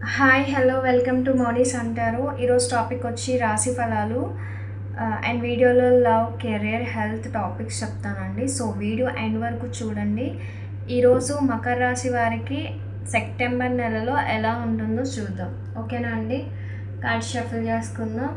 Hi hello welcome to Moni's అంటారు. ఈరోజు topic వచ్చి రాశి ఫలాలు. అండ్ వీడియోలో లవ్, కెరియర్, హెల్త్ టాపిక్స్ చెప్తానండి. సో వీడియో ఎండ్ వరకు చూడండి. ఈరోజు మకర రాశి వారికి సెప్టెంబర్ నెలలో ఎలా ఉంటుందో చూద్దాం. ఓకేనా అండి? కార్డ్ షఫుల్ చేసుకుందాం.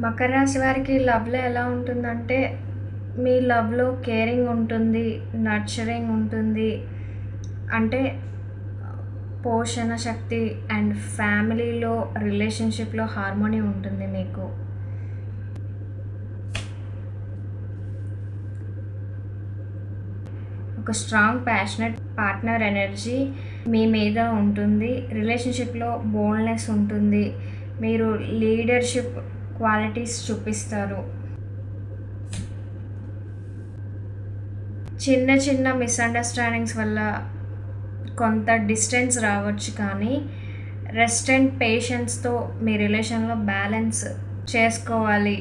మకర రాశి వారికి లవ్లో ఎలా ఉంటుందంటే, మీ లవ్లో కేరింగ్ ఉంటుంది, నర్చరింగ్ ఉంటుంది, అంటే పోషణ శక్తి అండ్ ఫ్యామిలీలో రిలేషన్షిప్లో హార్మోనీ ఉంటుంది మీకు. ఒక స్ట్రాంగ్ ప్యాషనెట్ పార్ట్నర్ ఎనర్జీ మీ మీద ఉంటుంది. రిలేషన్షిప్లో బోల్డ్నెస్ ఉంటుంది. మీరు లీడర్షిప్ క్వాలిటీస్ చూపిస్తారు. చిన్న చిన్న మిస్అండర్స్టాండింగ్స్ వల్ల కొంత డిస్టెన్స్ రావచ్చు, కానీ రెస్ట్ అండ్ పేషెన్స్తో మీ రిలేషన్లో బ్యాలెన్స్ చేసుకోవాలి.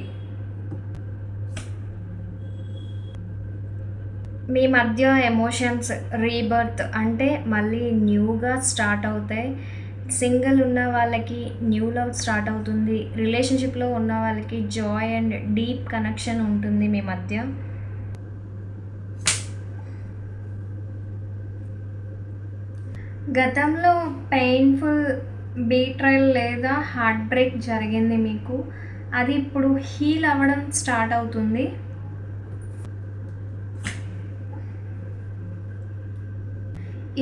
మీ మధ్య ఎమోషన్స్ రీబర్త్, అంటే మళ్ళీ న్యూగా స్టార్ట్ అవుతాయి. సింగిల్ ఉన్న వాళ్ళకి న్యూ లవ్ స్టార్ట్ అవుతుంది. రిలేషన్షిప్లో ఉన్న వాళ్ళకి జాయ్ అండ్ డీప్ కనెక్షన్ ఉంటుంది మీ మధ్య. గతంలో పెయిన్ఫుల్ బీట్రైల్ లేదా హార్ట్ బ్రేక్ జరిగింది మీకు. అది ఇప్పుడు హీల్ అవ్వడం స్టార్ట్ అవుతుంది.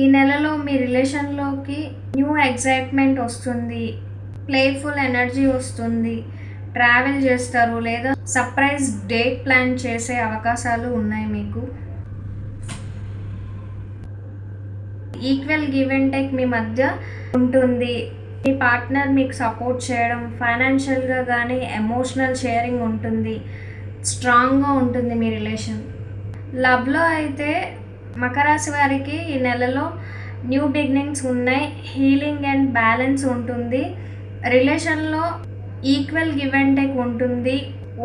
ఈ నెలలో మీ రిలేషన్లోకి న్యూ ఎక్సైట్మెంట్ వస్తుంది, ప్లేఫుల్ ఎనర్జీ వస్తుంది, ట్రావెల్ చేస్తారు లేదా సర్ప్రైజ్ డేట్ ప్లాన్ చేసే అవకాశాలు ఉన్నాయి మీకు. Equal give and take me మధ్య ఉంటుంది. మీ పార్ట్నర్ మీకు సపోర్ట్ చేయడం, ఫైనాన్షియల్గా కానీ ఎమోషనల్ షేరింగ్ ఉంటుంది. స్ట్రాంగ్గా ఉంటుంది మీ రిలేషన్. లవ్లో అయితే మకర రాశి వారికి ఈ నెలలో న్యూ బిగినింగ్స్ ఉన్నాయి. హీలింగ్ అండ్ బ్యాలెన్స్ ఉంటుంది. రిలేషన్లో ఈక్వల్ గివ్ అండ్ టేక్ ఉంటుంది.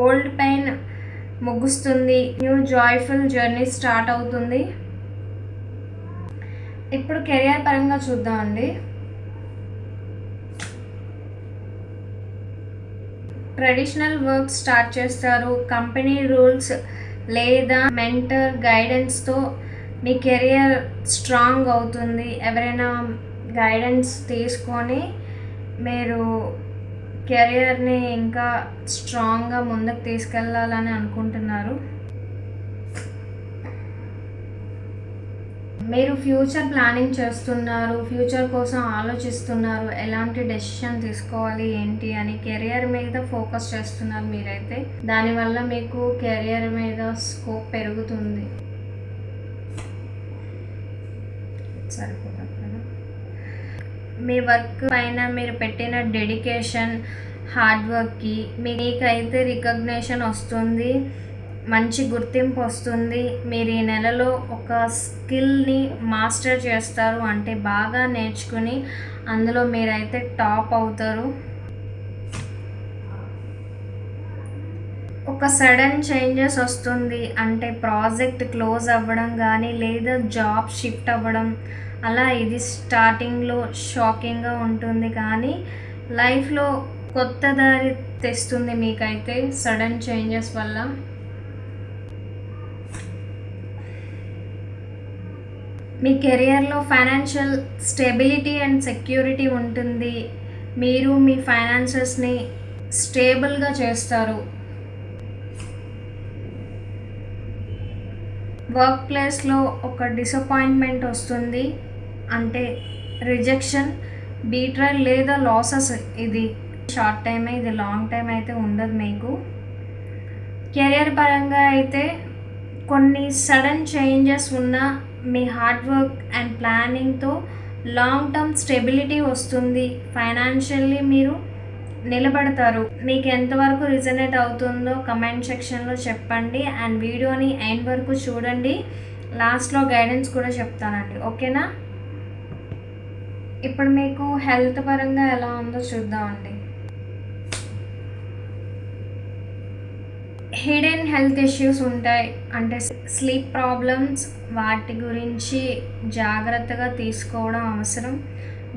ఓల్డ్ పెయిన్ ముగుస్తుంది. న్యూ జాయ్ఫుల్ జర్నీ స్టార్ట్ అవుతుంది. ఇప్పుడు కెరియర్ పరంగా చూద్దామండి. ట్రెడిషనల్ వర్క్ స్టార్ట్ చేస్తారు. కంపెనీ రూల్స్ లేదా మెంటర్ గైడెన్స్తో మీ కెరియర్ స్ట్రాంగ్ అవుతుంది. ఎవరైనా గైడెన్స్ తీసుకొని మీరు కెరియర్ని ఇంకా స్ట్రాంగ్గా ముందుకు తీసుకెళ్ళాలని అనుకుంటున్నారు. మీరు ఫ్యూచర్ ప్లానింగ్ చేస్తున్నారు, ఫ్యూచర్ కోసం ఆలోచిస్తున్నారు, ఎలాంటి డెసిషన్ తీసుకోవాలి ఏంటి అని కెరియర్ మీద ఫోకస్ చేస్తున్నారు మీరైతే. దానివల్ల మీకు కెరియర్ మీద స్కోప్ పెరుగుతుంది. సరిపోతుంది కదా. మీ వర్క్ పైన మీరు పెట్టిన డెడికేషన్, హార్డ్ వర్క్కి మీకైతే రికగ్నేషన్ వస్తుంది, మంచి గుర్తింపు వస్తుంది. మీరు ఈ నెలలో ఒక స్కిల్ని మాస్టర్ చేస్తారు, అంటే బాగా నేర్చుకుని అందులో మీరైతే టాప్ అవుతారు. ఒక సడన్ చేంజెస్ వస్తుంది, అంటే ప్రాజెక్ట్ క్లోజ్ అవ్వడం కానీ లేదా జాబ్ షిఫ్ట్ అవ్వడం అలా. ఇది స్టార్టింగ్లో షాకింగ్గా ఉంటుంది, కానీ లైఫ్లో కొత్త దారి తెస్తుంది మీకైతే సడన్ చేంజెస్ వల్ల. మీ కెరియర్లో ఫైనాన్షియల్ స్టెబిలిటీ అండ్ సెక్యూరిటీ ఉంటుంది. మీరు మీ ఫైనాన్సెస్ని స్టేబుల్గా చేస్తారు. వర్క్ ప్లేస్లో ఒక డిసప్పాయింట్మెంట్ వస్తుంది, అంటే రిజెక్షన్, బీట్రైల్ లేదా లాసెస్. ఇది షార్ట్ టైమే, ఇది లాంగ్ టైం అయితే ఉండదు మీకు. కెరియర్ పరంగా అయితే కొన్ని సడన్ చేంజెస్ ఉన్న మీ హార్డ్ వర్క్ అండ్ ప్లానింగ్తో లాంగ్ టర్మ్ స్టెబిలిటీ వస్తుంది. ఫైనాన్షియల్లీ మీరు నిలబడతారు. మీకు ఎంతవరకు రిజనేట్ అవుతుందో కమెంట్ సెక్షన్లో చెప్పండి. అండ్ వీడియోని ఎండ్ వరకు చూడండి. లాస్ట్లో గైడెన్స్ కూడా చెప్తానండి. ఓకేనా? ఇప్పుడు మీకు హెల్త్ పరంగా ఎలా ఉందో చూద్దామండి. హిడెన్ హెల్త్ ఇష్యూస్ ఉంటాయి, అంటే స్లీప్ ప్రాబ్లమ్స్, వాటి గురించి జాగ్రత్తగా తీసుకోవడం అవసరం.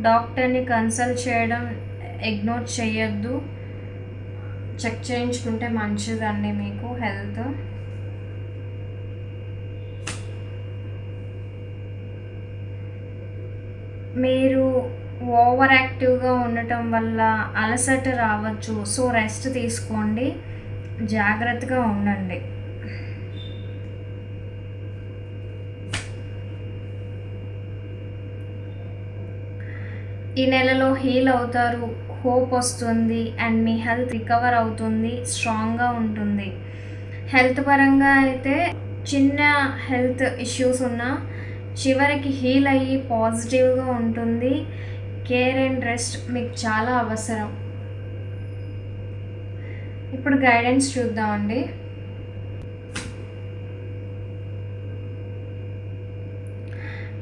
డాక్టర్ని కన్సల్ట్ చేయడం ఇగ్నోర్ చేయొద్దు. చెక్ చేయించుకుంటే మంచిదండి మీకు హెల్త్. మీరు ఓవర్ యాక్టివ్గా ఉండటం వల్ల అలసట రావచ్చు. సో రెస్ట్ తీసుకోండి, జాగ్రత్తగా ఉండండి. ఈ నెలలో హీల్ అవుతారు, హోప్ వస్తుంది అండ్ మీ హెల్త్ రికవర్ అవుతుంది, స్ట్రాంగ్గా ఉంటుంది. హెల్త్ పరంగా అయితే చిన్న హెల్త్ ఇష్యూస్ ఉన్నా చివరికి హీల్ అయ్యి పాజిటివ్గా ఉంటుంది. కేర్ అండ్ రెస్ట్ మీకు చాలా అవసరం. ఇప్పుడు గైడెన్స్ చూద్దామండి.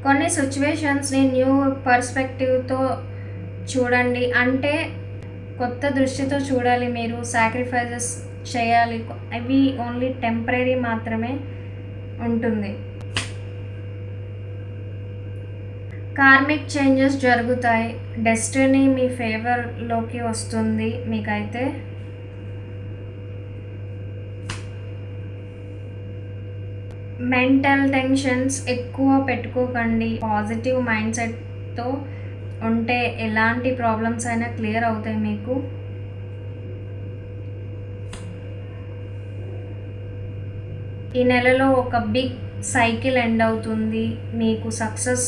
కొన్ని సిచ్యువేషన్స్ని న్యూ పర్స్పెక్టివ్తో చూడండి, అంటే కొత్త దృష్టితో చూడాలి. మీరు సాక్రిఫైజెస్ చేయాలి, అవి ఓన్లీ టెంపరీ మాత్రమే ఉంటుంది. కార్మిక్ చేంజెస్ జరుగుతాయి, డెస్టినీ మీ ఫేవర్లోకి వస్తుంది. మీకైతే మెంటల్ టెన్షన్స్ ఎక్కువ పెట్టుకోకండి. పాజిటివ్ మైండ్ సెట్తో ఉంటే ఎలాంటి ప్రాబ్లమ్స్ అయినా క్లియర్ అవుతాయి మీకు. ఈ నెలలో ఒక బిగ్ సైకిల్ ఎండ్ అవుతుంది. మీకు సక్సెస్,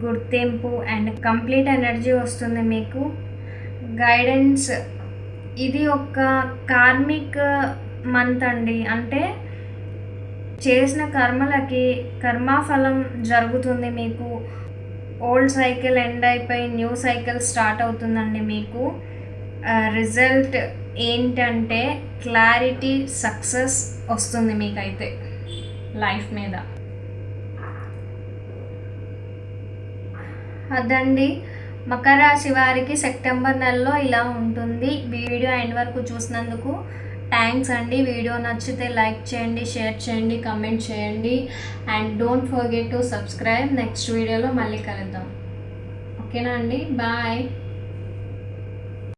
గుర్తింపు అండ్ కంప్లీట్ ఎనర్జీ వస్తుంది మీకు. గైడెన్స్, ఇది ఒక కార్మిక్ మంత్ అండి, అంటే చేసిన కర్మలకి కర్మాఫలం జరుగుతుంది మీకు. ఓల్డ్ సైకిల్ ఎండ్ అయిపోయి న్యూ సైకిల్ స్టార్ట్ అవుతుందండి మీకు. రిజల్ట్ ఏంటంటే క్లారిటీ, సక్సెస్ వస్తుంది మీకైతే లైఫ్ మీద. అదండి మకర రాశి వారికి సెప్టెంబర్ నెలలో ఇలా ఉంటుంది. వీడియో ఎండ్ వరకు చూసినందుకు థ్యాంక్స్ అండి. వీడియో నచ్చితే లైక్ చేయండి, షేర్ చేయండి, కమెంట్ చేయండి and don't forget to subscribe. Next వీడియోలో మళ్ళీ కలుద్దాం. ఓకేనా అండి? బాయ్.